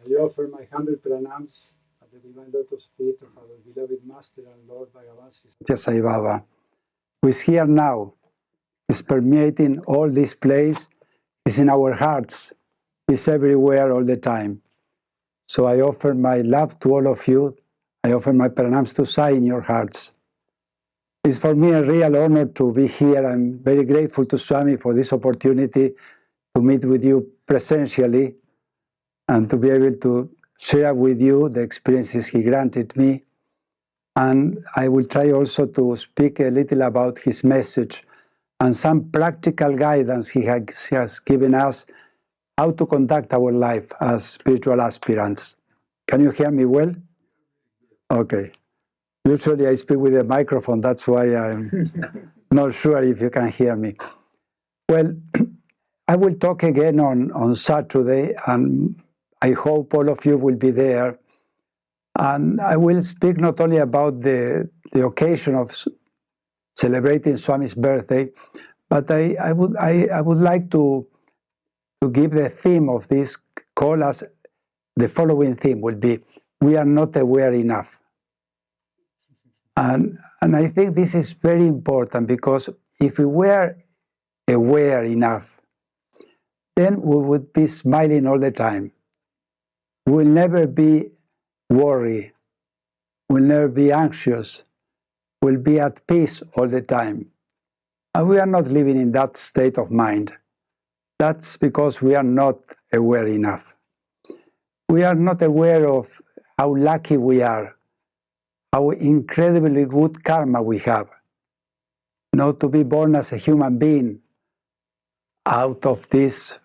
I offer my humble pranams at the divine lotus feet of our beloved Master and Lord Bhagavan Sathya Sai Baba, who is here now, is permeating all this place, is in our hearts, is everywhere all the time. So I offer my love to all of you. I offer my pranams to Sai in your hearts. It's for me a real honor to be here. I'm very grateful to Swami for this opportunity to meet with you presentially and to be able to share with you the experiences he granted me. And I will try also to speak a little about his message and some practical guidance he has given us how to conduct our life as spiritual aspirants. Can you hear me well? Okay. Usually I speak with a microphone, that's why I'm not sure if you can hear me. Well, I will talk again on Saturday, and I hope all of you will be there. And I will speak not only about the occasion of celebrating Swami's birthday, but I would like to give the theme of this call as the following theme will be, we are not aware enough. And I think this is very important, because if we were aware enough, then we would be smiling all the time. We'll never be worried. We'll never be anxious. We'll be at peace all the time. And we are not living in that state of mind. That's because we are not aware enough. We are not aware of how lucky we are, how incredibly good karma we have. To be born as a human being out of these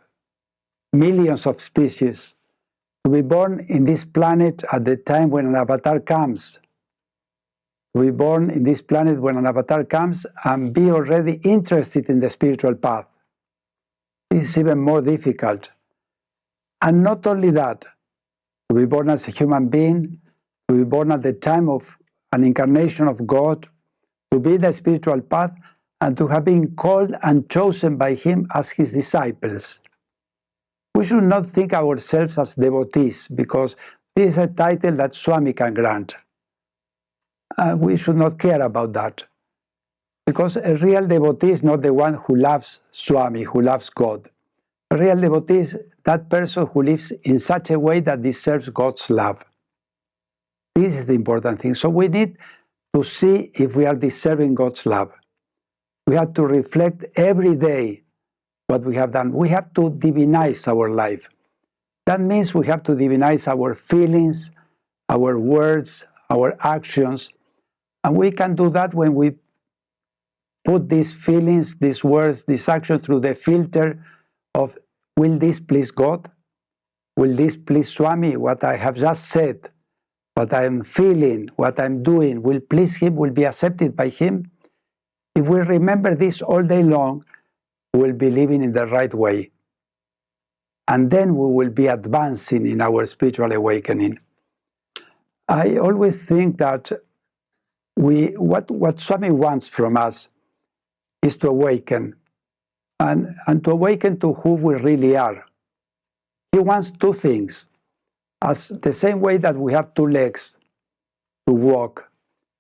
millions of species, to be born in this planet at the time when an avatar comes, to be born in this planet when an avatar comes and be already interested in the spiritual path. It's even more difficult. And not only that, to be born as a human being, to be born at the time of an incarnation of God, to be the spiritual path, and to have been called and chosen by Him as His disciples. We should not think ourselves as devotees, because this is a title that Swami can grant. We should not care about that, because a real devotee is not the one who loves Swami, who loves God. A real devotee is that person who lives in such a way that deserves God's love. This is the important thing. So we need to see if we are deserving God's love. We have to reflect every day what we have done. We have to divinize our life. That means we have to divinize our feelings, our words, our actions. And we can do that when we put these feelings, these words, this action through the filter of, will this please God? Will this please Swami? What I have just said, what I am feeling, what I'm doing, will please Him, will be accepted by Him? If we remember this all day long, we will be living in the right way. And then we will be advancing in our spiritual awakening. I always think that what Swami wants from us is to awaken, and to awaken to who we really are. He wants two things. As the same way that we have two legs to walk,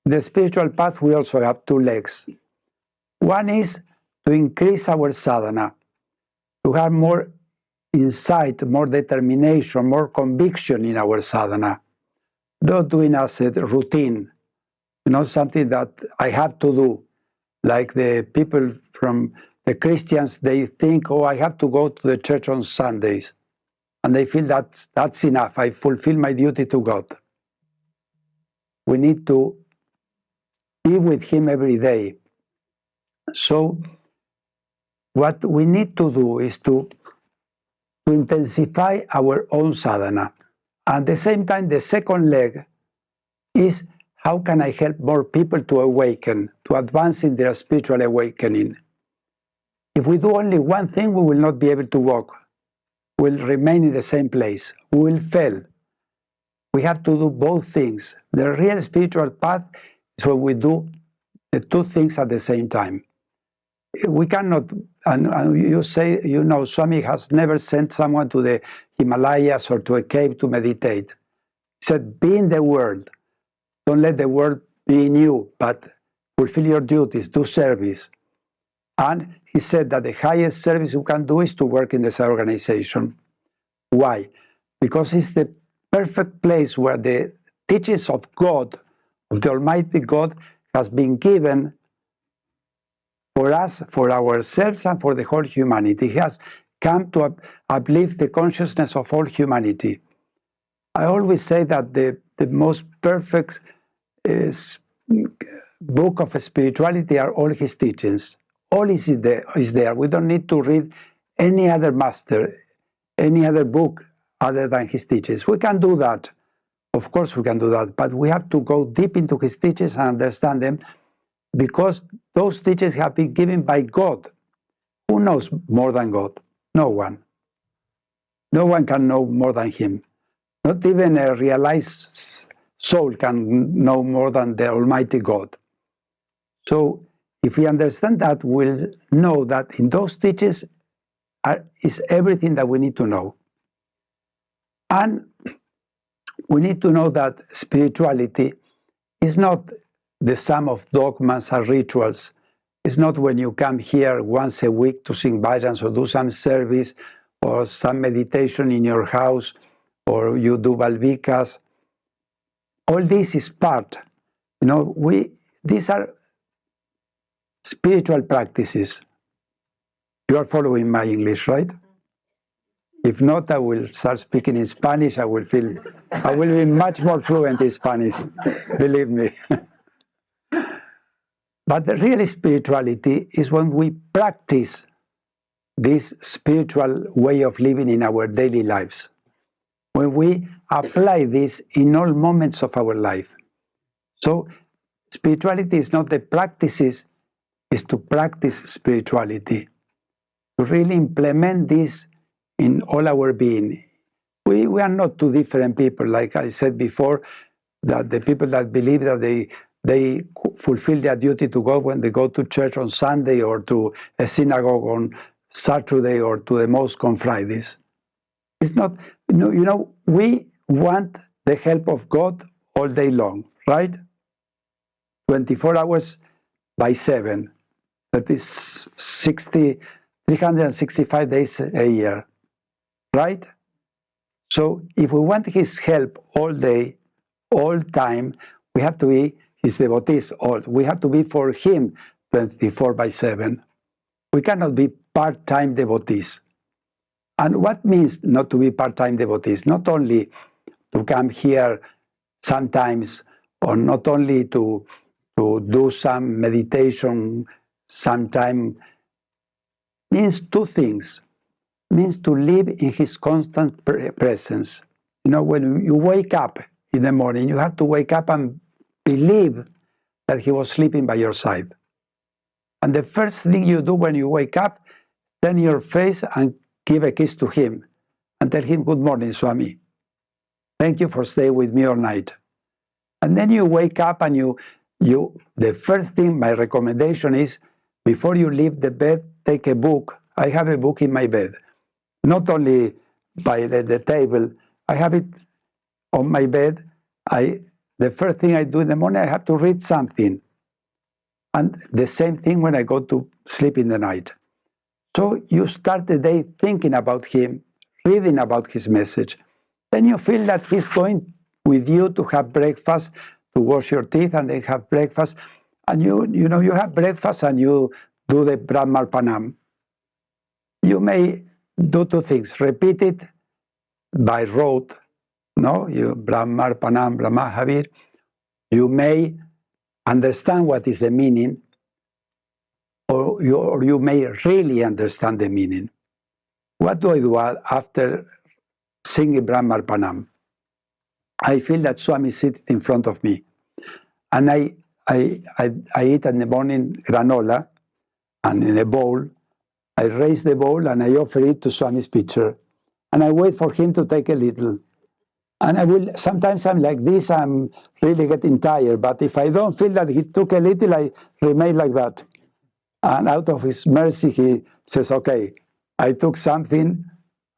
in the spiritual path we also have two legs. One is to increase our sadhana, to have more insight, more determination, more conviction in our sadhana. Not doing as a routine, something that I have to do. Like the people from the Christians, they think, I have to go to the church on Sundays. And they feel that's enough. I fulfill my duty to God. We need to be with Him every day. So what we need to do is to intensify our own sadhana. At the same time, the second leg is, how can I help more people to awaken, to advance in their spiritual awakening? If we do only one thing, we will not be able to walk. We'll remain in the same place. We will fail. We have to do both things. The real spiritual path is when we do the two things at the same time. we cannot, and you say, you know, Swami has never sent someone to the Himalayas or to a cave to meditate. He said, be in the world. Don't let the world be in you, but fulfill your duties, do service. And he said that the highest service you can do is to work in this organization. Why? Because it's the perfect place where the teachings of God, of the Almighty God, has been given for us, for ourselves, and for the whole humanity. He has come to uplift the consciousness of all humanity. I always say that the most perfect book of spirituality are all his teachings. All is there. We don't need to read any other master, any other book other than his teachings. We can do that. Of course we can do that, but we have to go deep into his teachings and understand them, because those teachings have been given by God. Who knows more than God? No one. No one can know more than him. Not even a realized soul can know more than the Almighty God. So if we understand that, we'll know that in those teachings is everything that we need to know. And we need to know that spirituality is not the sum of dogmas and rituals. It's not when you come here once a week to sing bhajans or do some service or some meditation in your house or you do balvikas. All this is part. You know, these are spiritual practices. You are following my English, right? If not, I will start speaking in Spanish. I will be much more fluent in Spanish, believe me. But the real spirituality is when we practice this spiritual way of living in our daily lives. When we apply this in all moments of our life. So spirituality is not the practices, it's to practice spirituality. To really implement this in all our being. We are not two different people. Like I said before, that the people that believe that they fulfill their duty to God when they go to church on Sunday or to a synagogue on Saturday or to the mosque on Fridays. It's not, you know, we want the help of God all day long, right? 24 hours by 7. That is 365 days a year, right? So if we want his help all day, all time, we have to be his devotees. We have to be for him 24 by 7. We cannot be part-time devotees. And what means not to be part-time devotees? Not only to come here sometimes, or not only to do some meditation sometime, means two things. Means to live in his constant presence. You know, when you wake up in the morning, you have to wake up and believe that he was sleeping by your side. And the first thing you do when you wake up, turn your face and give a kiss to him and tell him, good morning, Swami. Thank you for staying with me all night. And then you wake up and the first thing, my recommendation is, before you leave the bed, take a book. I have a book in my bed. Not only by the table, I have it on my bed. The first thing I do in the morning, I have to read something. And the same thing when I go to sleep in the night. So you start the day thinking about him, reading about his message. Then you feel that he's going with you to have breakfast, to wash your teeth, and then have breakfast. And you have breakfast and you do the Brahmarpanam. You may do two things. Repeat it by rote. No, you Brahmarpanam, Brahmahavir. You may understand what is the meaning, or you may really understand the meaning. What do I do after singing Brahmarpanam? I feel that Swami is sitting in front of me. And I eat in the morning granola, and in a bowl, I raise the bowl and I offer it to Swami's picture. And I wait for him to take a little. And sometimes I'm like this, I'm really getting tired. But if I don't feel that he took a little, I remain like that. And out of his mercy, he says, okay, I took something,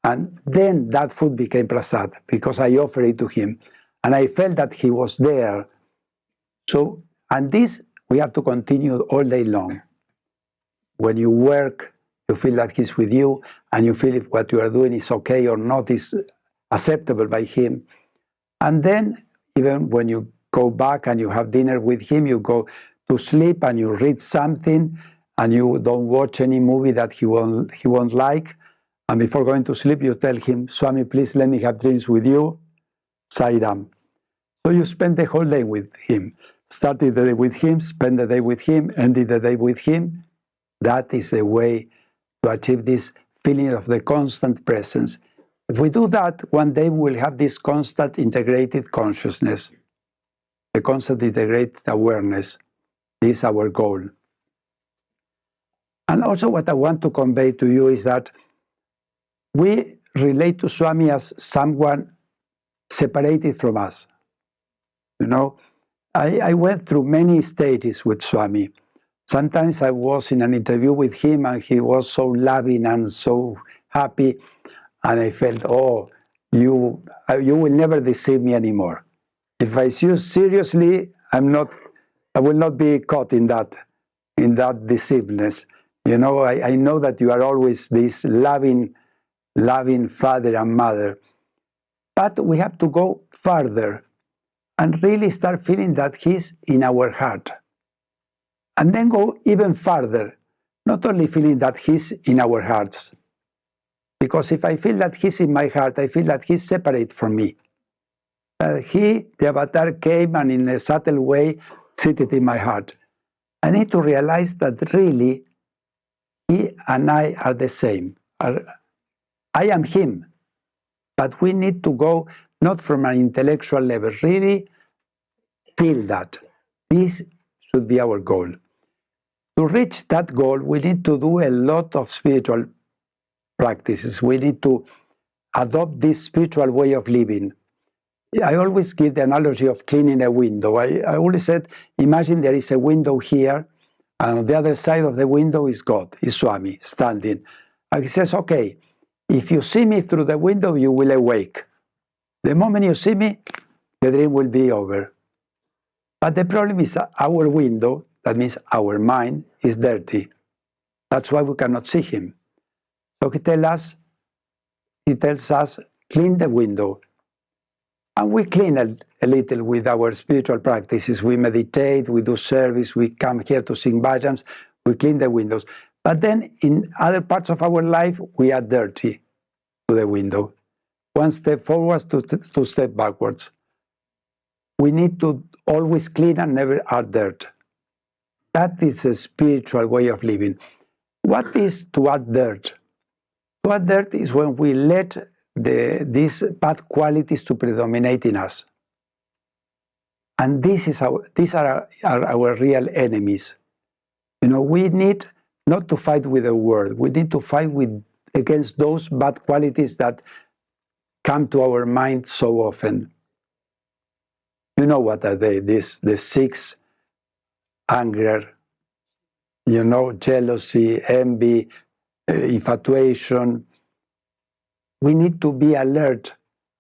and then that food became prasad because I offered it to him. And I felt that he was there. So, and this we have to continue all day long. When you work, you feel that he's with you, and you feel if what you are doing is okay or not, is acceptable by him. And then, even when you go back and you have dinner with him, you go to sleep and you read something, and you don't watch any movie that he won't like. And before going to sleep, you tell him, Swami, please let me have drinks with you. Sairam. So you spend the whole day with him. Started the day with him, spend the day with him, ended the day with him. That is the way to achieve this feeling of the constant presence. If we do that, one day we will have this constant integrated consciousness, the constant integrated awareness. This is our goal. And also what I want to convey to you is that we relate to Swami as someone separated from us. You know, I went through many stages with Swami. Sometimes I was in an interview with him and he was so loving and so happy, and I felt, oh, you will never deceive me anymore. If I see you seriously, I will not be caught in that deceiveness. You know, I know that you are always this loving father and mother. But we have to go further and really start feeling that he's in our heart. And then go even further, not only feeling that he's in our hearts. Because if I feel that he's in my heart, I feel that he's separate from me. The avatar, came and in a subtle way seated in my heart. I need to realize that really he and I are the same. I am him. But we need to go not from an intellectual level, really feel that. This should be our goal. To reach that goal, we need to do a lot of spiritual practices. We need to adopt this spiritual way of living. I always give the analogy of cleaning a window. I always said, imagine there is a window here, and on the other side of the window is God, is Swami, standing. And he says, okay, if you see me through the window, you will awake. The moment you see me, the dream will be over. But the problem is our window, that means our mind, is dirty. That's why we cannot see him. So he tells us, clean the window. And we clean a little with our spiritual practices. We meditate, we do service, we come here to sing bhajans, we clean the windows. But then in other parts of our life, we are dirty to the window. One step forward, two steps backwards. We need to always clean and never add dirt. That is a spiritual way of living. What is to add dirt? To add dirt is when we let these bad qualities to predominate in us. And these are our real enemies. You know, we need not to fight with the world. We need to fight against those bad qualities that come to our mind so often. You know what are they? The 6: anger, you know, jealousy, envy, infatuation. We need to be alert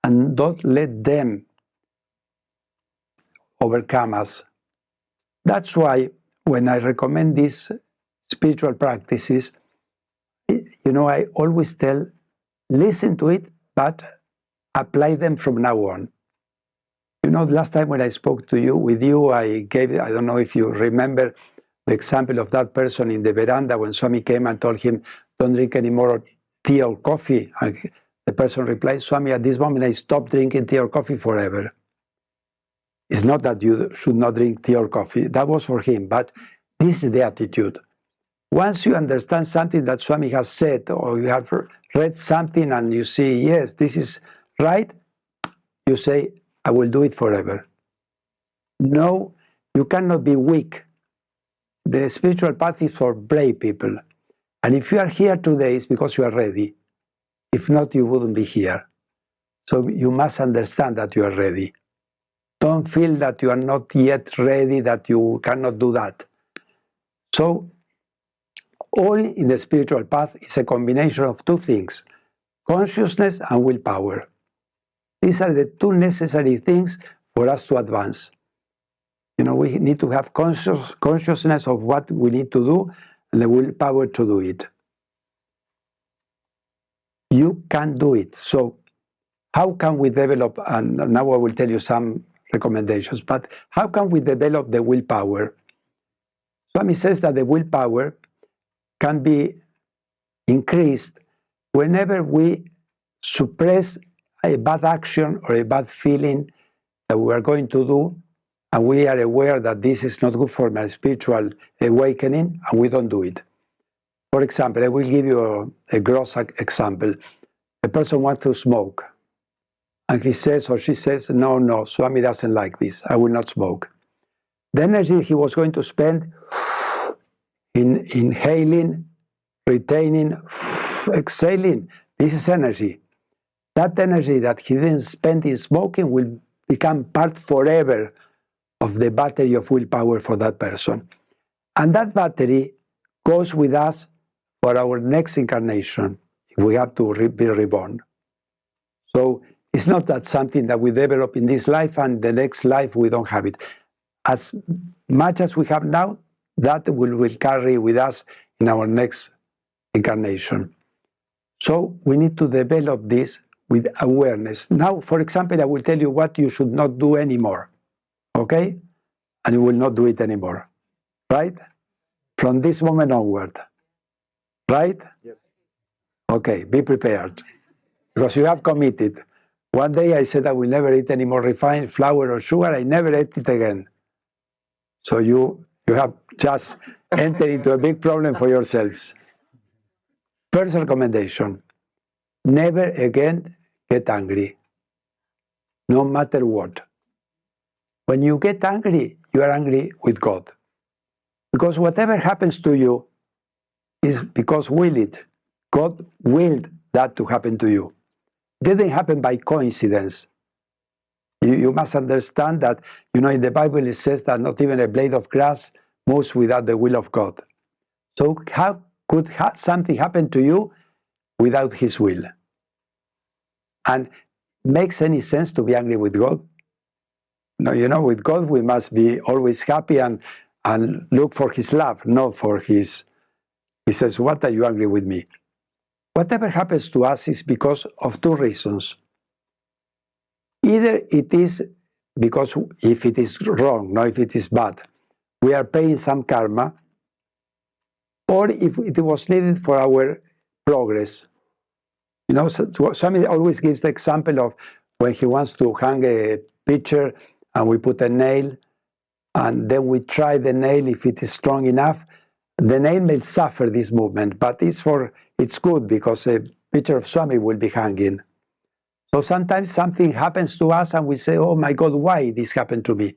and don't let them overcome us. That's why when I recommend these spiritual practices, you know, I always tell, listen to it, but apply them from now on. You know, last time when I spoke with you, I don't know if you remember the example of that person in the veranda when Swami came and told him, don't drink any more tea or coffee. And the person replied, Swami, at this moment I stopped drinking tea or coffee forever. It's not that you should not drink tea or coffee. That was for him, but this is the attitude. Once you understand something that Swami has said, or you have read something and you see, yes, this is right, you say, I will do it forever. No, you cannot be weak. The spiritual path is for brave people. And if you are here today, it's because you are ready. If not, you wouldn't be here. So you must understand that you are ready. Don't feel that you are not yet ready, that you cannot do that. So all in the spiritual path is a combination of two things, consciousness and willpower. These are the two necessary things for us to advance. We need to have consciousness of what we need to do and the willpower to do it. You can do it. So how can we develop, and now I will tell you some recommendations, but how can we develop the willpower? Swami says that the willpower can be increased whenever we suppress a bad action or a bad feeling that we are going to do, and we are aware that this is not good for my spiritual awakening, and we don't do it. For example, I will give you a gross example. A person wants to smoke, and he says or she says, no, Swami doesn't like this, I will not smoke. The energy he was going to spend in inhaling, retaining, exhaling, this is energy. That energy that he didn't spend in smoking will become part forever of the battery of willpower for that person. And that battery goes with us for our next incarnation, if we have to be reborn. So it's not that something that we develop in this life and the next life we don't have it. As much as we have now, that will carry with us in our next incarnation. So we need to develop this with awareness. Now, for example, I will tell you what you should not do anymore, okay? And you will not do it anymore, right? From this moment onward, right? Yes. Okay, be prepared, because you have committed. One day I said I will never eat any more refined flour or sugar. I never ate it again. So you have just entered into a big problem for yourselves. First recommendation, never again get angry, no matter what. When you get angry, you are angry with God. Because whatever happens to you is because God willed that to happen to you. It didn't happen by coincidence. You must understand that, in the Bible it says that not even a blade of grass moves without the will of God. So how could something happen to you without His will? And makes any sense to be angry with God? No, with God we must be always happy and look for His love, not for His... He says, what are you angry with me? Whatever happens to us is because of two reasons. Either it is because if it is wrong, not if it is bad, we are paying some karma, or if it was needed for our progress. Swami always gives the example of when he wants to hang a picture and we put a nail, and then we try the nail. If it is strong enough, the nail may suffer this movement, but it's good because a picture of Swami will be hanging. So sometimes something happens to us and we say, oh my God, why this happened to me?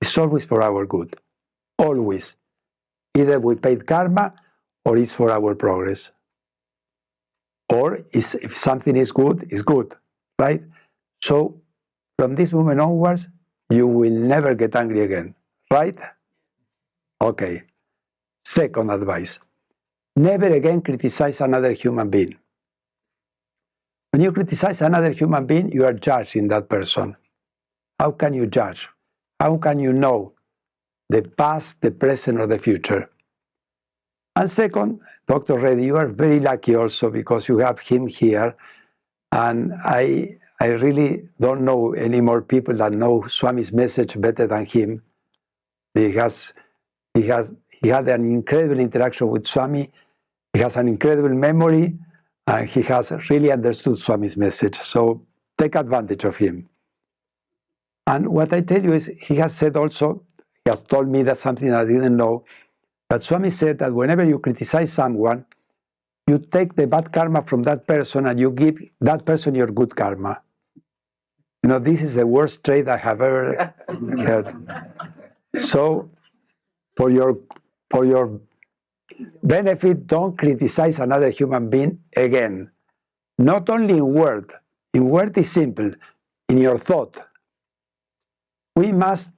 It's always for our good. Always. Either we paid karma or it's for our progress. Or if something is good, it's good, right? So from this moment onwards, you will never get angry again, right? Okay. Second advice, never again criticize another human being. When you criticize another human being, you are judging that person. How can you judge? How can you know the past, the present, or the future? And second, Dr. Reddy, you are very lucky also because you have him here. And I really don't know any more people that know Swami's message better than him. He had an incredible interaction with Swami. He has an incredible memory. He has really understood Swami's message. So take advantage of him. And what I tell you is, he has said also, he has told me that something I didn't know, that Swami said that whenever you criticize someone, you take the bad karma from that person and you give that person your good karma. This is the worst trait I have ever heard. So, for your benefit, don't criticize another human being again. Not only in word. In word is simple. In your thought. We must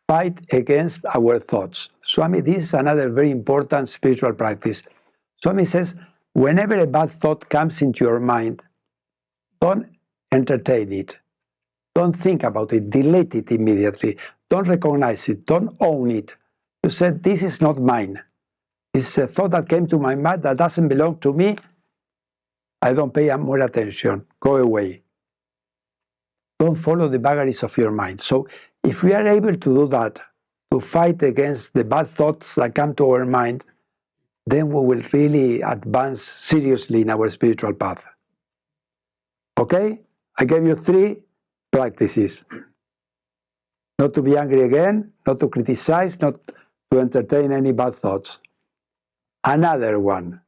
fight against our thoughts. Swami, this is another very important spiritual practice. Swami says, whenever a bad thought comes into your mind, don't entertain it. Don't think about it. Delete it immediately. Don't recognize it. Don't own it. You said, this is not mine. It's a thought that came to my mind that doesn't belong to me. I don't pay more attention. Go away. Don't follow the vagaries of your mind. So if we are able to do that, to fight against the bad thoughts that come to our mind, then we will really advance seriously in our spiritual path. Okay? I gave you 3 practices. Not to be angry again, not to criticize, not to entertain any bad thoughts. Another one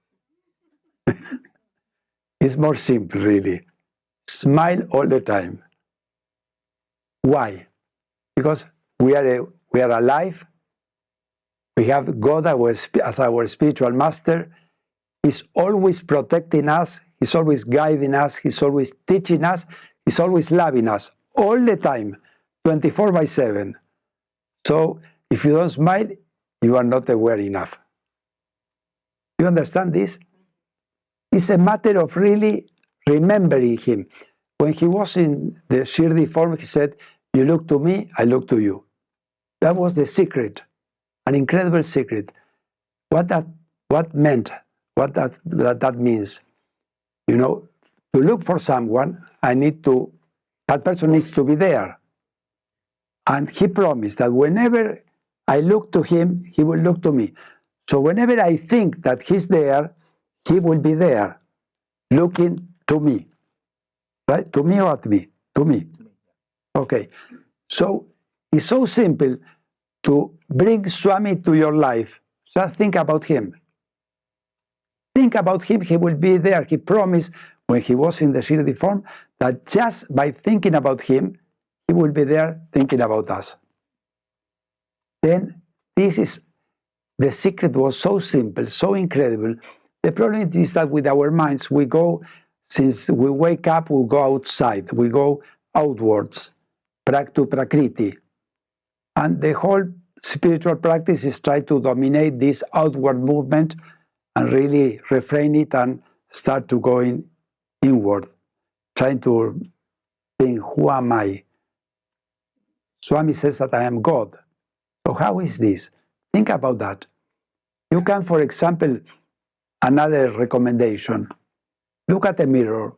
is more simple, really. Smile all the time. Why? Because we are alive. We have God as our spiritual master. He's always protecting us. He's always guiding us. He's always teaching us. He's always loving us all the time, 24/7. So if you don't smile, you are not aware enough. You understand this? It's a matter of really remembering him. When he was in the Shirdi form, he said, you look to me, I look to you. That was the secret, an incredible secret. What that means, you know, to look for someone, that person needs to be there. And he promised that whenever I look to him, he will look to me. So whenever I think that he's there, he will be there, looking to me. Right? To me or at me? To me. Okay. So it's so simple to bring Swami to your life. Just think about him. Think about him, he will be there. He promised when he was in the Shirdi form that just by thinking about him, he will be there thinking about us. Then the secret was so simple, so incredible. The problem is that with our minds, since we wake up, we go outside, we go outwards, to Prakriti. And the whole spiritual practice is try to dominate this outward movement and really refrain it and start to going inward, trying to think, who am I? Swami says that I am God. So how is this? Think about that. You can, for example, another recommendation, look at the mirror,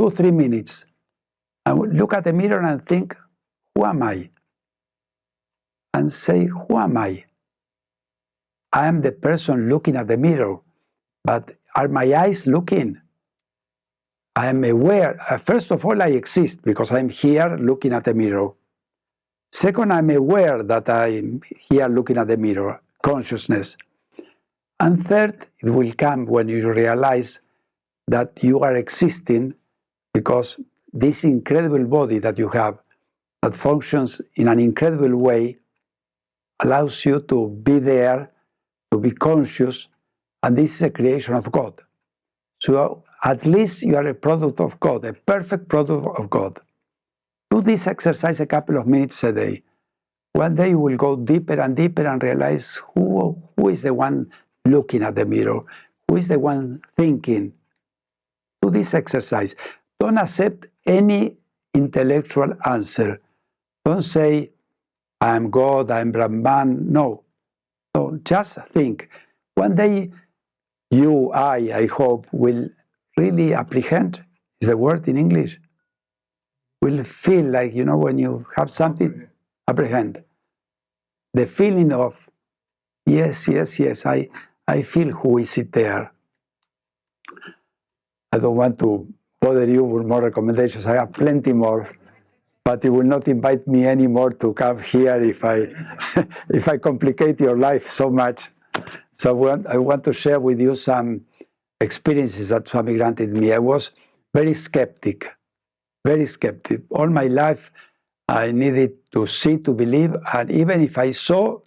2-3 minutes, and look at the mirror and think, who am I? And say, who am I? I am the person looking at the mirror, but are my eyes looking? I am aware. First of all, I exist because I'm here looking at the mirror. Second, I'm aware that I'm here looking at the mirror, consciousness. And third, it will come when you realize that you are existing because this incredible body that you have that functions in an incredible way allows you to be there, to be conscious, and this is a creation of God. So at least you are a product of God, a perfect product of God. Do this exercise a couple of minutes a day. One day you will go deeper and deeper and realize who is the one looking at the mirror, who is the one thinking. Do this exercise. Don't accept any intellectual answer. Don't say, I am God, I am Brahman. No. So just think. One day I hope, will really apprehend, is the word in English, will feel like, you know, when you have something, apprehend. The feeling of, yes, I feel who is it there. I don't want to bother you with more recommendations. I have plenty more, but you will not invite me anymore to come here if I complicate your life so much. So I want to share with you some experiences that Swami granted me. I was very skeptic. All my life, I needed to see to believe, and even if I saw,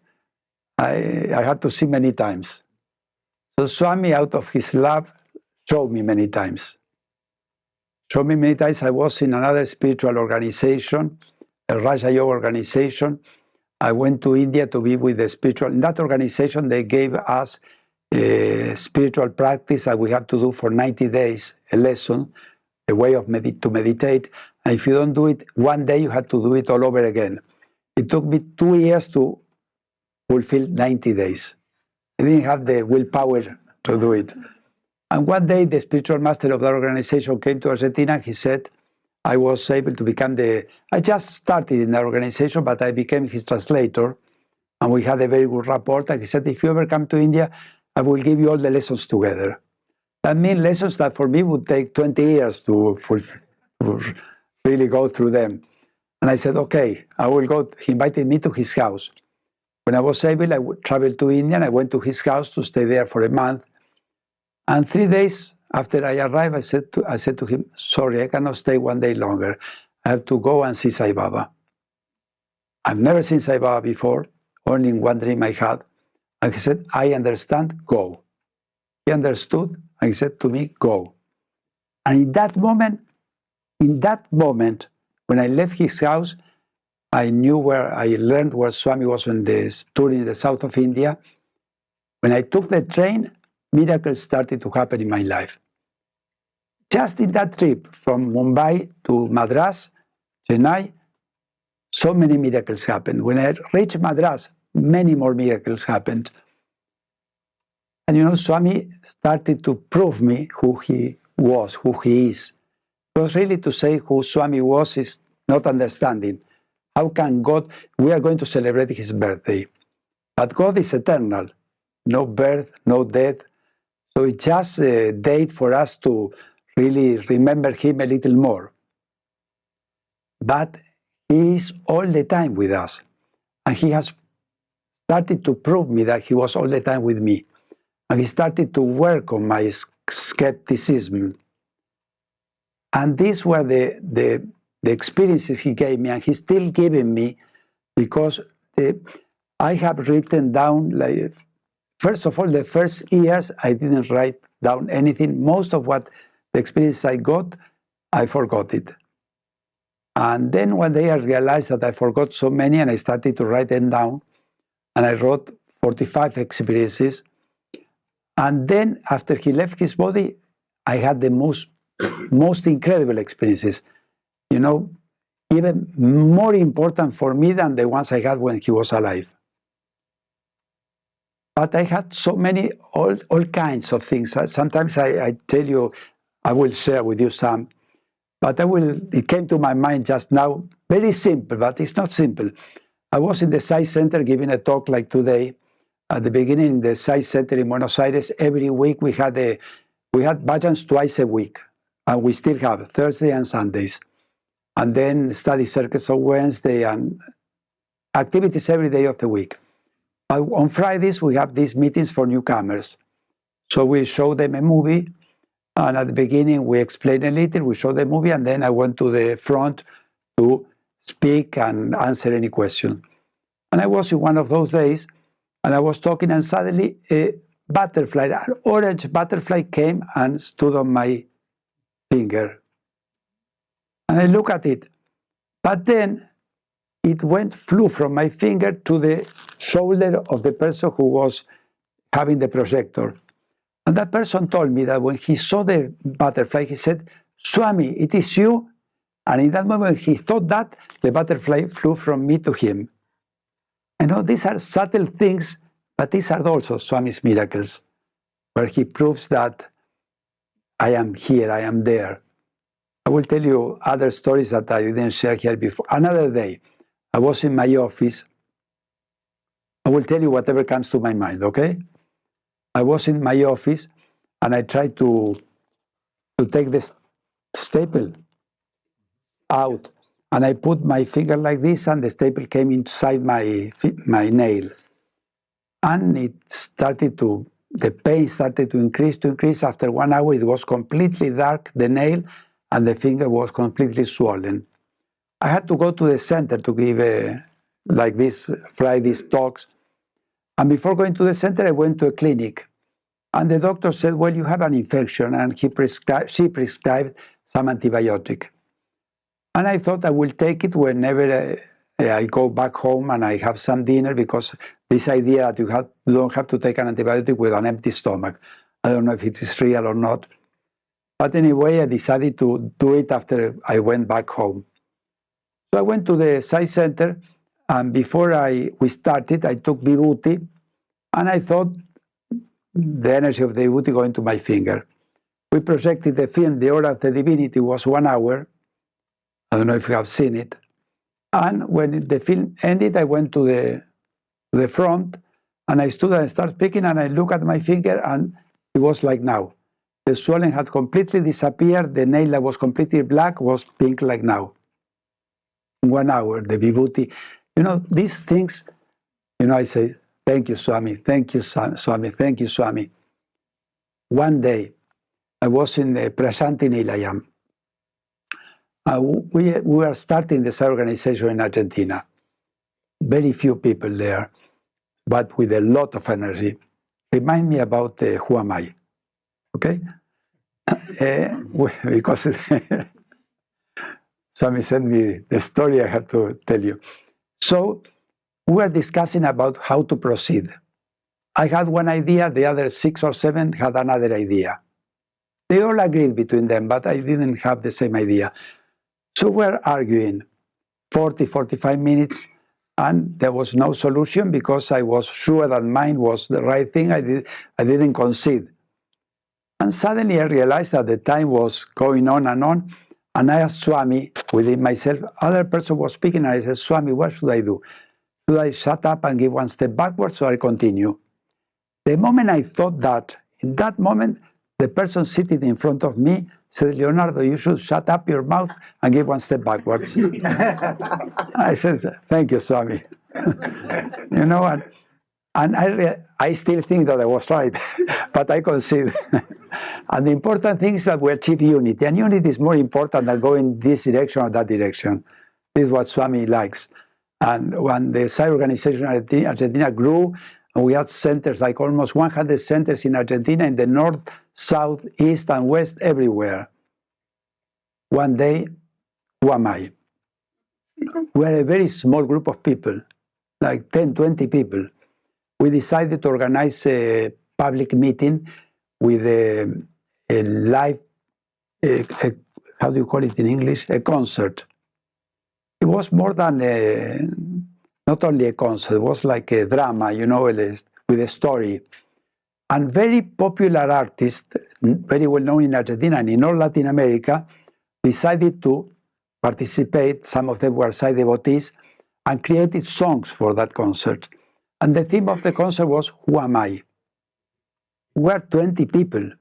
I had to see many times. So Swami, out of his love, showed me many times. I was in another spiritual organization, a Raja Yoga organization. I went to India to be with the spiritual. In that organization, they gave us spiritual practice that we have to do for 90 days, a lesson, a way of to meditate. And if you don't do it one day, you have to do it all over again. It took me 2 years to fulfill 90 days. I didn't have the willpower to do it. And one day, the spiritual master of the organization came to Argentina. He said, I was able to become I just started in the organization, but I became his translator. And we had a very good rapport. And he said, if you ever come to India, I will give you all the lessons together. That means lessons that for me would take 20 years to really go through them. And I said, okay, I will go. He invited me to his house. When I was able, I would travel to India, and I went to his house to stay there for a month. And 3 days after I arrived, I said to him, sorry, I cannot stay 1 day longer. I have to go and see Sai Baba. I've never seen Sai Baba before, only in one dream I had. And he said, I understand, go. He understood, and he said to me, go. And in that moment, when I left his house, I learned where Swami was on this tour in the south of India. When I took the train, miracles started to happen in my life. Just in that trip from Mumbai to Madras, Chennai, so many miracles happened. When I reached Madras, many more miracles happened. And Swami started to prove me who he was, who he is. Because really to say who Swami was is not understanding. How can God, we are going to celebrate his birthday, but God is eternal. No birth, no death. So it's just a date for us to really remember him a little more. But he is all the time with us. And he has started to prove me that he was all the time with me. And he started to work on my skepticism. And these were the experiences he gave me, and he's still giving me, because I have written down, first of all, the first years, I didn't write down anything. Most of what the experience I got, I forgot it. And then one day I realized that I forgot so many, and I started to write them down. And I wrote 45 experiences. And then after he left his body, I had the most incredible experiences. Even more important for me than the ones I had when he was alive. But I had so many, all kinds of things. Sometimes I tell you, I will share with you some, but it came to my mind just now, very simple, but it's not simple. I was in the Sai Center giving a talk like today. At the beginning, in the Sai Center in Buenos Aires, every week we had bhajans twice a week, and we still have Thursday and Sundays. And then study circles on Wednesday and activities every day of the week. On Fridays, we have these meetings for newcomers. So we show them a movie, and at the beginning, we explain a little, we show the movie, and then I went to the front to speak and answer any question. And I was in one of those days, and I was talking, and suddenly a butterfly, an orange butterfly came and stood on my finger. And I look at it, but then it flew from my finger to the shoulder of the person who was having the projector. And that person told me that when he saw the butterfly, he said, Swami, it is you? And in that moment, he thought that the butterfly flew from me to him. These are subtle things, but these are also Swami's miracles, where he proves that I am here, I am there. I will tell you other stories that I didn't share here before. Another day, I was in my office. I will tell you whatever comes to my mind, okay? I was in my office, and I tried to take the staple out. And I put my finger like this, and the staple came inside my nail. And the pain started to increase. After 1 hour, it was completely dark, the nail, and the finger was completely swollen. I had to go to the center to give Friday's talks. And before going to the center, I went to a clinic. And the doctor said, well, you have an infection, and she prescribed some antibiotic. And I thought I will take it whenever I go back home and I have some dinner, because this idea that you don't have to take an antibiotic with an empty stomach, I don't know if it is real or not. But anyway, I decided to do it after I went back home. So I went to the site center, and before we started, I took Vibhuti, and I thought the energy of the Vibhuti going to my finger. We projected the film, The Aura of the Divinity, was 1 hour. I don't know if you have seen it. And when the film ended, I went to the front, and I stood and started speaking, and I looked at my finger, and it was like now. The swelling had completely disappeared. The nail that was completely black was pink like now. In 1 hour, the Vibhuti. These things, I say, thank you, Swami, thank you, Swami, thank you, Swami. One day, I was in the Prashanti Nilayam. We were starting this organization in Argentina. Very few people there, but with a lot of energy. Remind me about who am I, okay? Because Swami sent me the story I have to tell you. So we were discussing about how to proceed. I had one idea, the other 6 or 7 had another idea. They all agreed between them, but I didn't have the same idea. So we're arguing 40, 45 minutes, and there was no solution, because I was sure that mine was the right thing. I didn't concede. And suddenly I realized that the time was going on, and I asked Swami within myself. Other person was speaking, and I said, Swami, what should I do? Should I shut up and give one step backwards, or I continue? The moment I thought that, in that moment, the person sitting in front of me said, Leonardo, you should shut up your mouth and give one step backwards. I said, thank you, Swami. And I still think that I was right, but I concede. And the important thing is that we achieve unity. And unity is more important than going this direction or that direction. This is what Swami likes. And when the Sai organization in Argentina grew, and we had centers, like almost 100 centers in Argentina, in the north, south, east, and west, everywhere. One day, who am I? We're a very small group of people, like 10, 20 people. We decided to organize a public meeting with a live, how do you call it in English? A concert. It was more than not only a concert, it was like a drama, with a story. And very popular artists, very well known in Argentina and in all Latin America, decided to participate. Some of them were Sai devotees, and created songs for that concert. And the theme of the concert was, who am I? We're 20 people.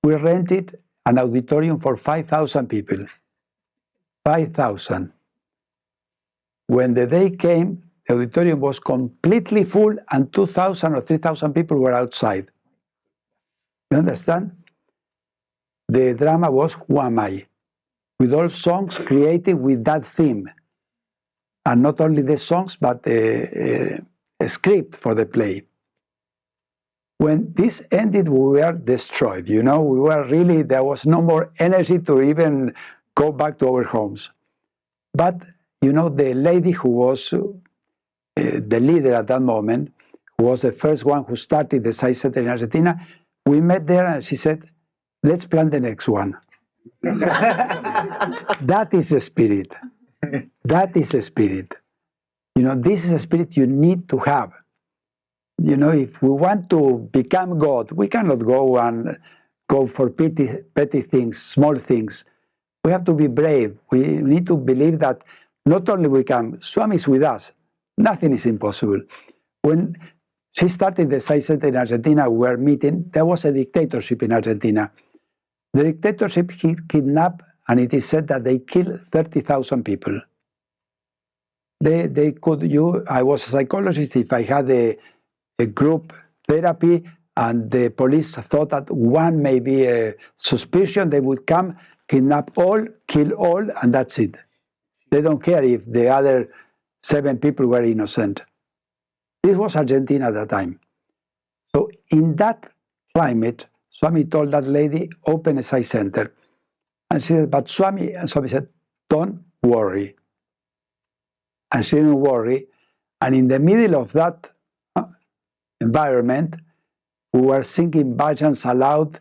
We rented an auditorium for 5,000 people. 5,000. When the day came, the auditorium was completely full, and 2,000 or 3,000 people were outside. You understand? The drama was, who am I? With all songs created with that theme. And not only the songs, but a script for the play. When this ended, we were destroyed. We were really, there was no more energy to even go back to our homes. But, the lady who was the leader at that moment, who was the first one who started the Sai Center in Argentina, we met there, and she said, let's plan the next one. That is a spirit. That is a spirit. This is a spirit you need to have. If we want to become God, we cannot go for petty things, small things. We have to be brave. We need to believe that not only we can, Swami is with us. Nothing is impossible. When she started the Sai Center in Argentina, we were meeting, there was a dictatorship in Argentina. The dictatorship kidnapped, and it is said that they killed 30,000 people. I was a psychologist. If I had a group therapy and the police thought that one may be a suspicion, they would come, kidnap all, kill all, and that's it. They don't care if the other 7 people were innocent. This was Argentina at that time. So in that climate, Swami told that lady, open a Sai Center. And she said, but Swami, and Swami said, don't worry. and she didn't worry. And in the middle of that environment, we were singing bhajans aloud.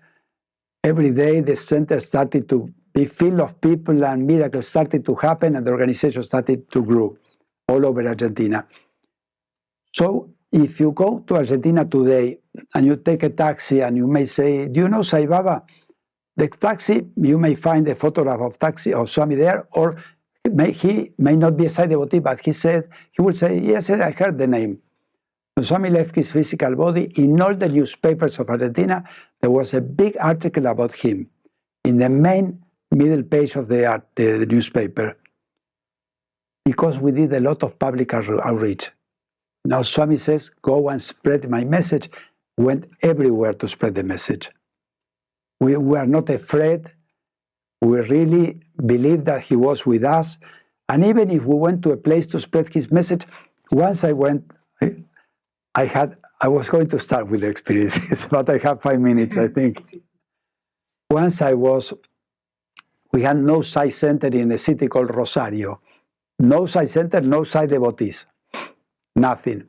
Every day the center started to be filled of people and miracles started to happen and the organization started to grow all over Argentina. So if you go to Argentina today and you take a taxi and you may say, do you know Sai Baba? The taxi, you may find a photograph of taxi of Swami there, or he may not be a Sai devotee, but he will say, yes, I heard the name. When Swami left his physical body, in all the newspapers of Argentina, there was a big article about him in the main middle page of the newspaper, because we did a lot of public outreach. Now Swami says, go and spread my message. Went everywhere to spread the message. We were not afraid. We really believed that he was with us. And even if we went to a place to spread his message, once I went, I was going to start with the experiences, but I have 5 minutes, I think. Once we had no Sai center in a city called Rosario. No Sai center, no Sai devotees. Nothing.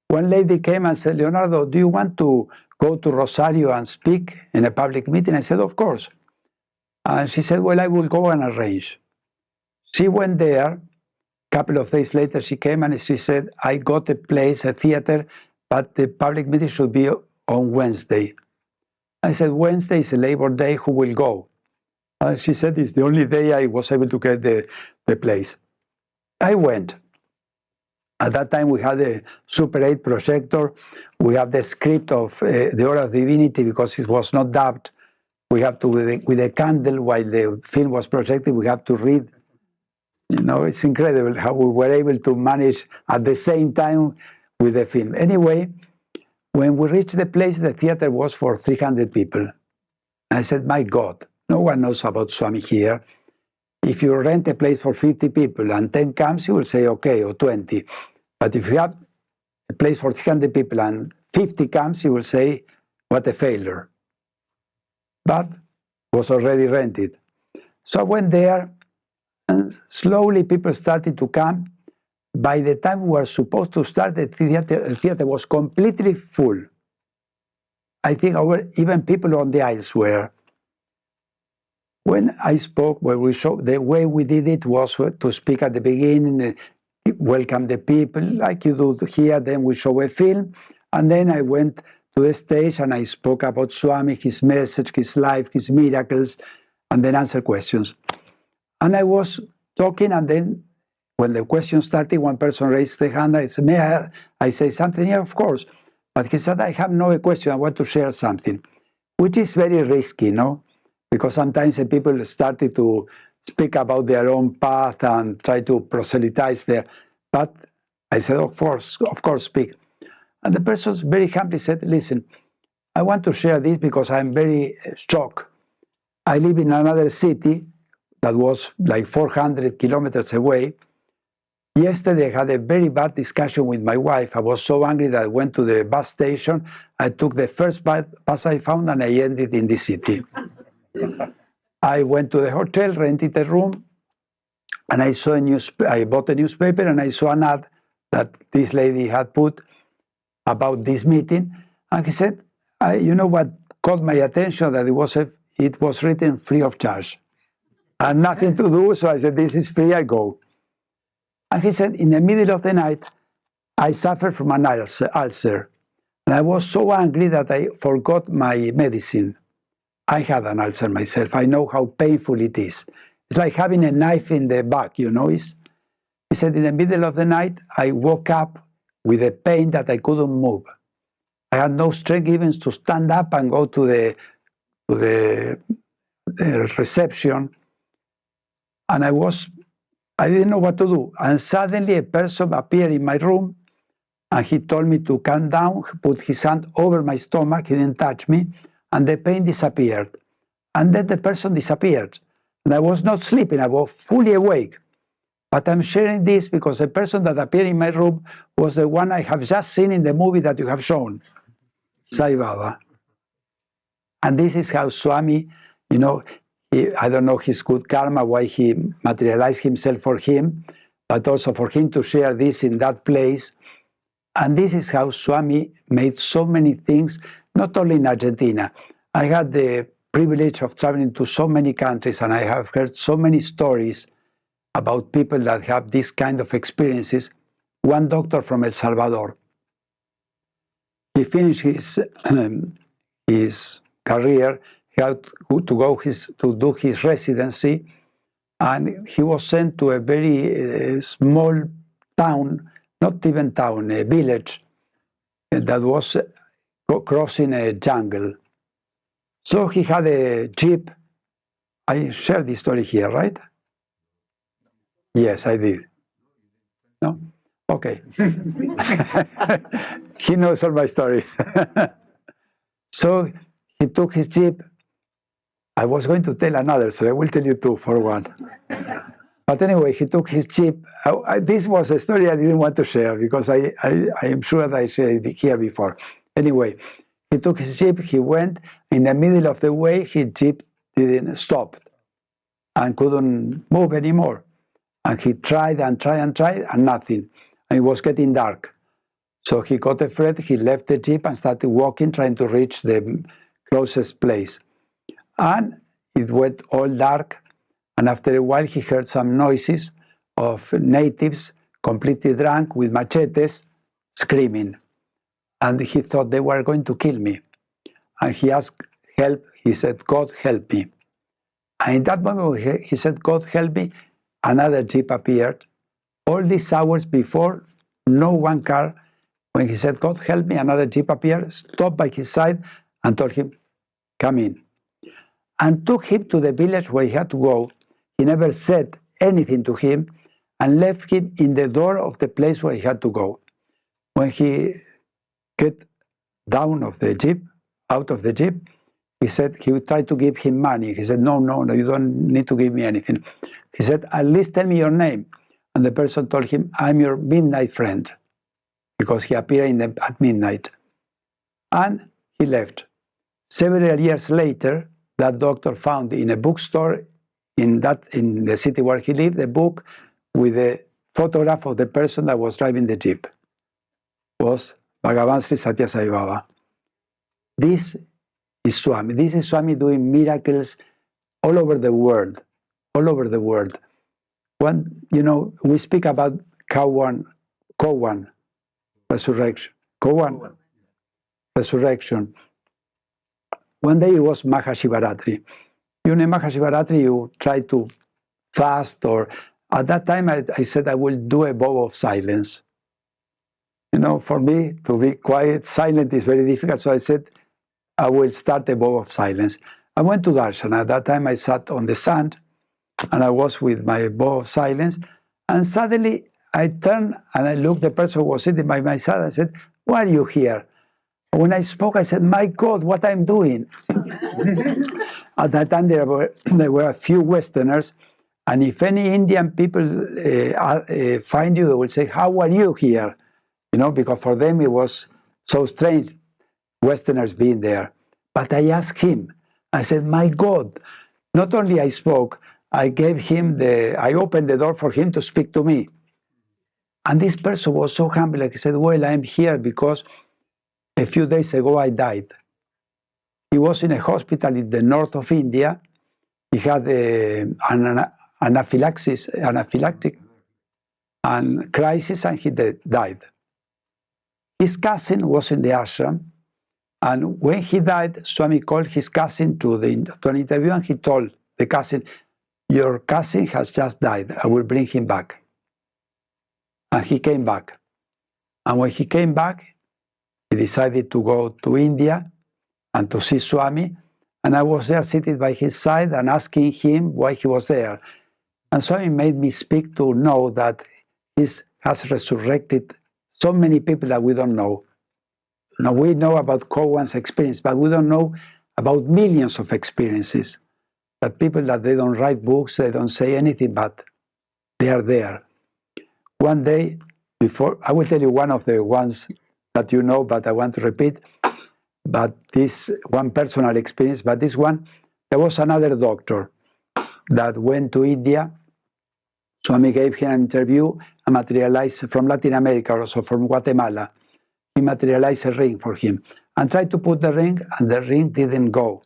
One lady came and said, Leonardo, do you want to go to Rosario and speak in a public meeting? I said, of course. And she said, well, I will go and arrange. She went there. A couple of days later, she came and she said, I got a place, a theater, but the public meeting should be on Wednesday. I said, Wednesday is a Labor Day, who will go? And she said, it's the only day I was able to get the place. I went. At that time, we had a Super 8 projector. We have the script of the Hour of Divinity because it was not dubbed. We have to, with a candle, while the film was projected, we have to read. You know, it's incredible how we were able to manage at the same time with the film. Anyway, when we reached the place, the theater was for 300 people. I said, my God, no one knows about Swami here. If you rent a place for 50 people and 10 comes, you will say, okay, or 20. But if you have a place for 300 people and 50 comes, you will say, what a failure. But it was already rented. So I went there, and slowly people started to come. By the time we were supposed to start, the theater was completely full. I think even people on the aisles were. When I spoke, when we showed, the way we did it was to speak at the beginning, welcome the people, like you do here, then we show a film, and then I went to the stage and I spoke about Swami, his message, his life, his miracles, and then answer questions. And I was talking, and then when the question started, one person raised the hand. I said, may I say something? Yeah, of course. But he said, I have no question, I want to share something, which is very risky, no? Because sometimes the people started to speak about their own path and try to proselytize there. But I said, of course, speak. And the person very humbly said, listen, I want to share this because I'm very shocked. I live in another city that was like 400 kilometers away. Yesterday I had a very bad discussion with my wife. I was so angry that I went to the bus station. I took the first bus I found and I ended in the city. I went to the hotel, rented a room, and I saw I bought a newspaper and I saw an ad that this lady had put about this meeting. And he said, you know what caught my attention? That it was written free of charge. And nothing to do, so I said, this is free, I go. And he said, in the middle of the night, I suffered from an ulcer. And I was so angry that I forgot my medicine. I had an ulcer myself. I know how painful it is. It's like having a knife in the back, you know. He said, in the middle of the night, I woke up with a pain that I couldn't move. I had no strength even to stand up and go to the reception. And I didn't know what to do. And suddenly a person appeared in my room and he told me to calm down, put his hand over my stomach, he didn't touch me, and the pain disappeared. And then the person disappeared. And I was not sleeping, I was fully awake. But I'm sharing this because the person that appeared in my room was the one I have just seen in the movie that you have shown, Sai Baba. And this is how Swami, you know, I don't know his good karma, why he materialized himself for him, but also for him to share this in that place. And this is how Swami made so many things, not only in Argentina. I had the privilege of traveling to so many countries, and I have heard so many stories about people that have this kind of experiences. One doctor from El Salvador, he finished his career, he had to go to do his residency, and he was sent to a very small town, not even town, a village that was crossing a jungle. So he had a jeep. I shared this story here, right? Yes, I did. No? Okay. He knows all my stories. So he took his jeep. I was going to tell another, so I will tell you two for one. But anyway, he took his jeep. This was a story I didn't want to share because I am sure that I shared it here before. Anyway, he took his jeep, he went. In the middle of the way, his jeep didn't stop and couldn't move anymore. And he tried and tried and tried, and nothing. And it was getting dark. So he got afraid, he left the jeep and started walking, trying to reach the closest place. And it went all dark, and after a while he heard some noises of natives, completely drunk, with machetes, screaming. And he thought they were going to kill me. And he asked help. He said, "God help me." And in that moment he said, "God help me," another jeep appeared. All these hours before, no one car. When he said, "God help me," another jeep appeared, stopped by his side, and told him, "Come in," and took him to the village where he had to go. He never said anything to him, and left him in the door of the place where he had to go. When he got down of the jeep, out of the jeep, he said he would try to give him money. He said, no, you don't need to give me anything. He said, "At least tell me your name." And the person told him, "I'm your midnight friend," because he appeared at midnight. And he left. Several years later, that doctor found in a bookstore in the city where he lived a book with a photograph of the person that was driving the jeep. It was Bhagavan Sri Sathya Sai Baba. This is Swami. This is Swami doing miracles all over the world. All over the world. We speak about Kawan resurrection. Kawan resurrection. One day it was Mahashivaratri. In Mahashivaratri you try to fast, or at that time I said I will do a vow of silence. For me to be quiet, silent is very difficult, so I said I will start a vow of silence. I went to Darshan. At that time I sat on the sand and I was with my vow of silence, and suddenly I turned and I looked, the person who was sitting by my side, I said, "Why are you here?" When I spoke, I said, "My God, what I'm doing." At that time, there were a few Westerners, and if any Indian people find you, they will say, "How are you here?" Because for them it was so strange, Westerners being there. But I asked him, I said, "My God," not only I spoke, I opened the door for him to speak to me. And this person was so humble, he said, "Well, I'm here because a few days ago I died." He was in a hospital in the north of India. He had an anaphylactic and crisis, and he died. His cousin was in the ashram, and when he died, Swami called his cousin to an interview, and he told the cousin, "Your cousin has just died. I will bring him back." And he came back. And when he came back, he decided to go to India and to see Swami. And I was there sitting by his side and asking him why he was there. And Swami made me speak to know that he has resurrected so many people that we don't know. Now, we know about Kowan's experience, but we don't know about millions of experiences. That people that they don't write books, they don't say anything, but they are there. One day, before, I will tell you one of the ones that you know, but I want to repeat. But this one personal experience, but this one, there was another doctor that went to India. Swami gave him an interview and materialized from Latin America, also from Guatemala. He materialized a ring for him and tried to put the ring, and the ring didn't go.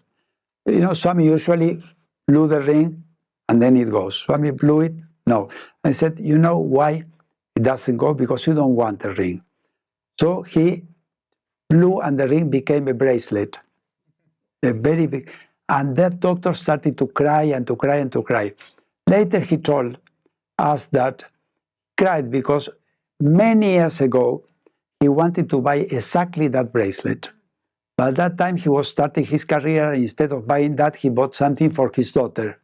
You know, Swami usually blew the ring and then it goes. Swami blew it? No. I said, you know why it doesn't go? Because you don't want the ring. So he blew and the ring became a bracelet. A very big. And that doctor started to cry and to cry and to cry. Later he told us that he cried because many years ago he wanted to buy exactly that bracelet. But at that time he was starting his career, and instead of buying that, he bought something for his daughter.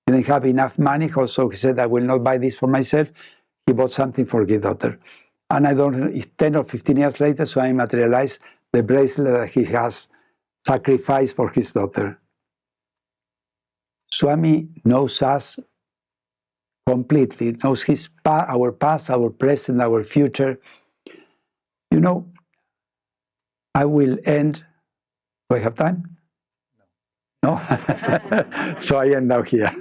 He didn't have enough money, so he said, I will not buy this for myself. He bought something for his daughter. And I don't know, 10 or 15 years later, so I materialized the bracelet that he has sacrificed for his daughter. Swami knows us completely, knows our past, our present, our future. You know, I will end. Do I have time? No? So I end now here,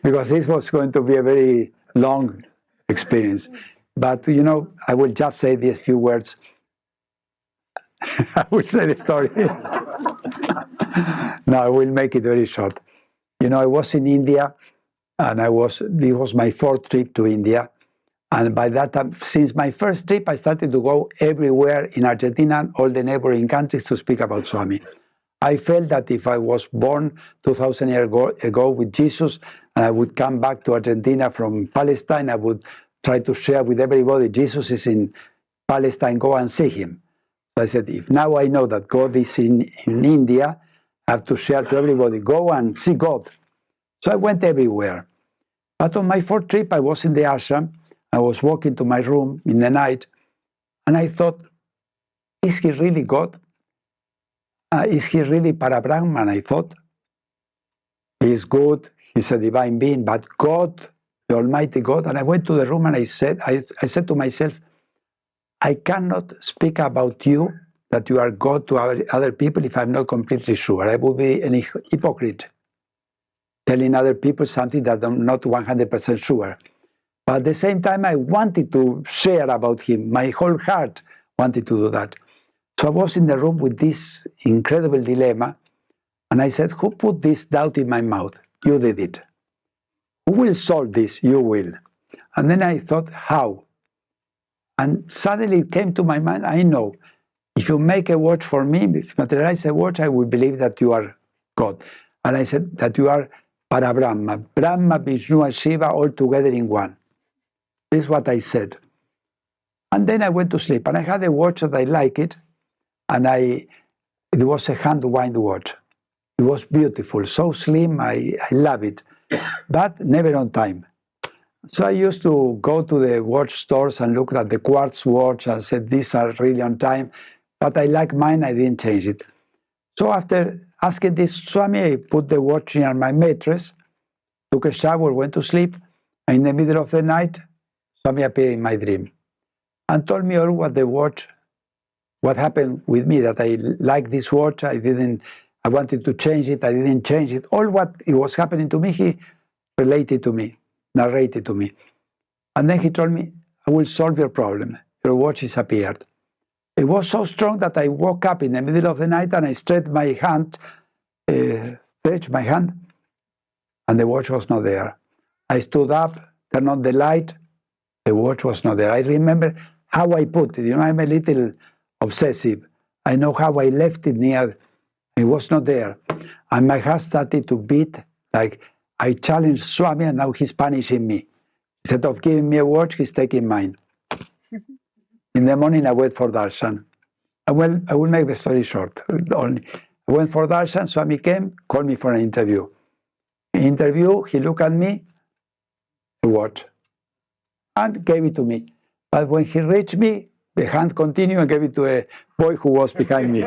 because this was going to be a very long experience. But, you know, I will just say these few words. I will say the story. No, I will make it very short. You know, I was in India, and this was my 4th trip to India. And by that time, since my first trip, I started to go everywhere in Argentina and all the neighboring countries to speak about Swami. I felt that if I was born 2,000 years ago with Jesus, and I would come back to Argentina from Palestine, I would try to share with everybody, Jesus is in Palestine, go and see him. So I said, if now I know that God is in India, I have to share to everybody, go and see God. So I went everywhere. But on my 4th trip, I was in the ashram. I was walking to my room in the night, and I thought, is he really God? Is he really Parabrahman? I thought. He is good, he's a divine being, but God, the Almighty God. And I went to the room and I said to myself, I cannot speak about you, that you are God to other people, if I'm not completely sure. I would be an hypocrite, telling other people something that I'm not 100% sure. But at the same time, I wanted to share about him. My whole heart wanted to do that. So I was in the room with this incredible dilemma, and I said, who put this doubt in my mouth? You did it. Who will solve this? You will. And then I thought, how? And suddenly it came to my mind, I know, if you make a watch for me, if you materialize a watch, I will believe that you are God. And I said that you are Parabrahma, Brahma, Vishnu, and Shiva all together in one. This is what I said. And then I went to sleep, and I had a watch that I liked it, and it was a hand-wound watch. It was beautiful, so slim, I love it, but never on time. So I used to go to the watch stores and look at the quartz watch and said, these are really on time, but I like mine, I didn't change it. So after asking this Swami, I put the watch near my mattress, took a shower, went to sleep, and in the middle of the night, Swami appeared in my dream and told me all what happened with me, that I liked this watch, I wanted to change it, I didn't change it. All what it was happening to me, he related to me, narrated to me. And then he told me, I will solve your problem. Your watch has appeared. It was so strong that I woke up in the middle of the night and I stretched my hand, and the watch was not there. I stood up, turned on the light, the watch was not there. I remember how I put it. You know, I'm a little obsessive. I know how I left it near. It was not there. And my heart started to beat like I challenged Swami and now he's punishing me. Instead of giving me a watch, he's taking mine. In the morning, I went for darshan. I will make the story short. I went for darshan, Swami came, called me for an interview. In interview, he looked at me, a watch, and gave it to me. But when he reached me, the hand continued and gave it to a boy who was behind me.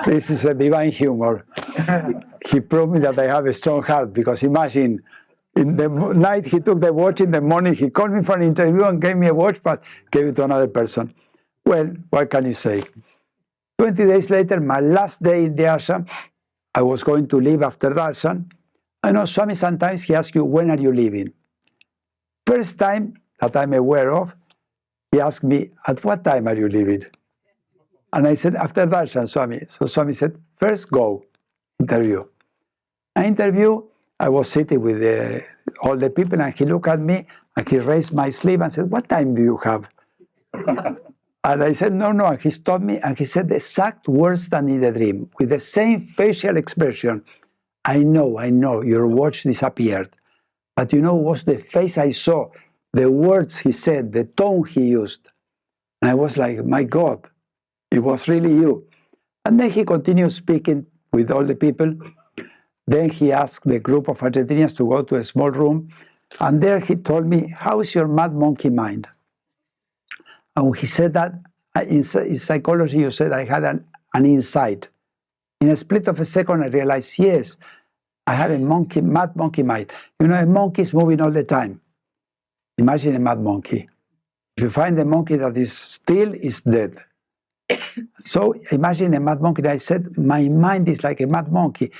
This is a divine humor. He proved me that I have a strong heart, because imagine, in the night he took the watch, in the morning he called me for an interview and gave me a watch, but gave it to another person. Well, what can you say? 20 days later, my last day in the ashram, I was going to leave after darshan, I know Swami sometimes he asks you, when are you leaving? First time that I'm aware of, he asked me, at what time are you leaving? And I said, after darshan, Swami. So Swami said, first go, interview. An interview, I was sitting with all the people, and he looked at me, and he raised my sleeve and said, what time do you have? And I said, no, no. And he stopped me, and he said the exact words than in the dream, with the same facial expression. I know, your watch disappeared. But you know, it was the face I saw, the words he said, the tone he used. And I was like, my God, it was really you. And then he continued speaking with all the people. Then he asked the group of Argentinians to go to a small room. And there he told me, how is your mad monkey mind? And when he said that, in psychology, you said I had an insight. In a split of a second, I realized, yes, I had a mad monkey mind. You know, a monkey is moving all the time. Imagine a mad monkey. If you find a monkey that is still, is dead. So imagine a mad monkey. I said, my mind is like a mad monkey.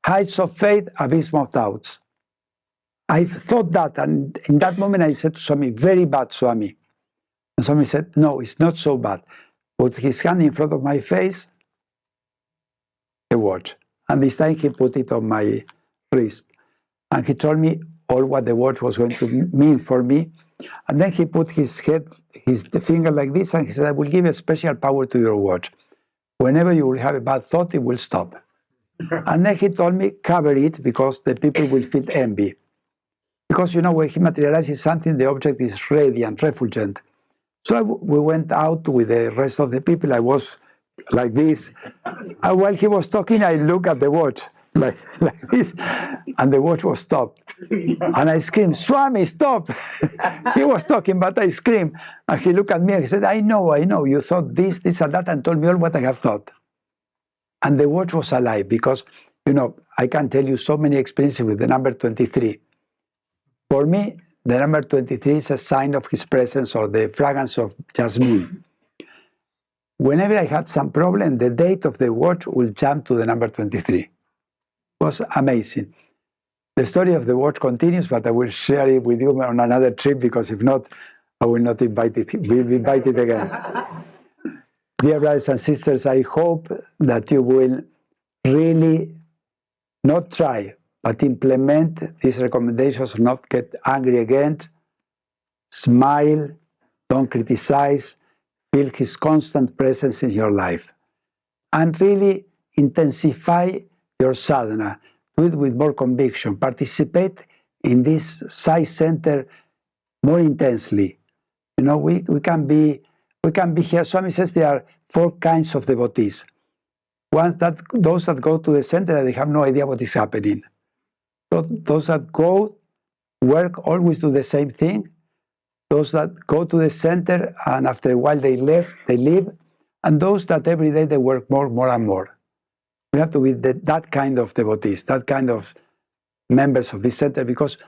Heights of faith, abysm of doubts. I thought that, and in that moment I said to Swami, very bad, Swami. And Swami said, no, it's not so bad. Put his hand in front of my face, a watch. And this time he put it on my wrist. And he told me all what the watch was going to mean for me. And then he put his finger like this, and he said, I will give a special power to your watch. Whenever you will have a bad thought, it will stop. And then he told me, cover it, because the people will feel envy. Because, you know, when he materializes something, the object is radiant, refulgent. So we went out with the rest of the people. I was like this. And while he was talking, I looked at the watch, like this, and the watch was stopped. And I screamed, Swami, stop! He was talking, but I screamed. And he looked at me and he said, I know, you thought this, and that, and told me all what I have thought. And the watch was alive, because, you know, I can tell you so many experiences with the number 23. For me, the number 23 is a sign of his presence, or the fragrance of jasmine. Whenever I had some problem, the date of the watch will jump to the number 23. It was amazing. The story of the watch continues, but I will share it with you on another trip, because if not, I will not be invited again. Dear brothers and sisters, I hope that you will really not try, but implement these recommendations, not get angry again, smile, don't criticize, feel his constant presence in your life. And really intensify your sadhana. Do it with more conviction. Participate in this Sai center more intensely. You know, we can be here. Swami says there are 4 kinds of devotees. Those that go to the center, they have no idea what is happening. So those that go, work, always do the same thing. Those that go to the center, and after a while they leave. And those that every day they work more and more. We have to be that kind of devotees, that kind of members of this center, because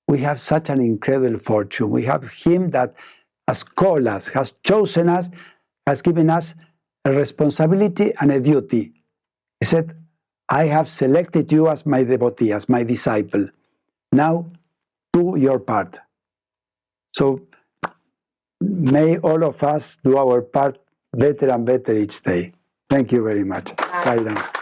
we have such an incredible fortune. We have him that has called us, has chosen us, has given us a responsibility and a duty. He said, I have selected you as my devotee, as my disciple. Now, do your part. So, may all of us do our part better and better each day. Thank you very much. Bye.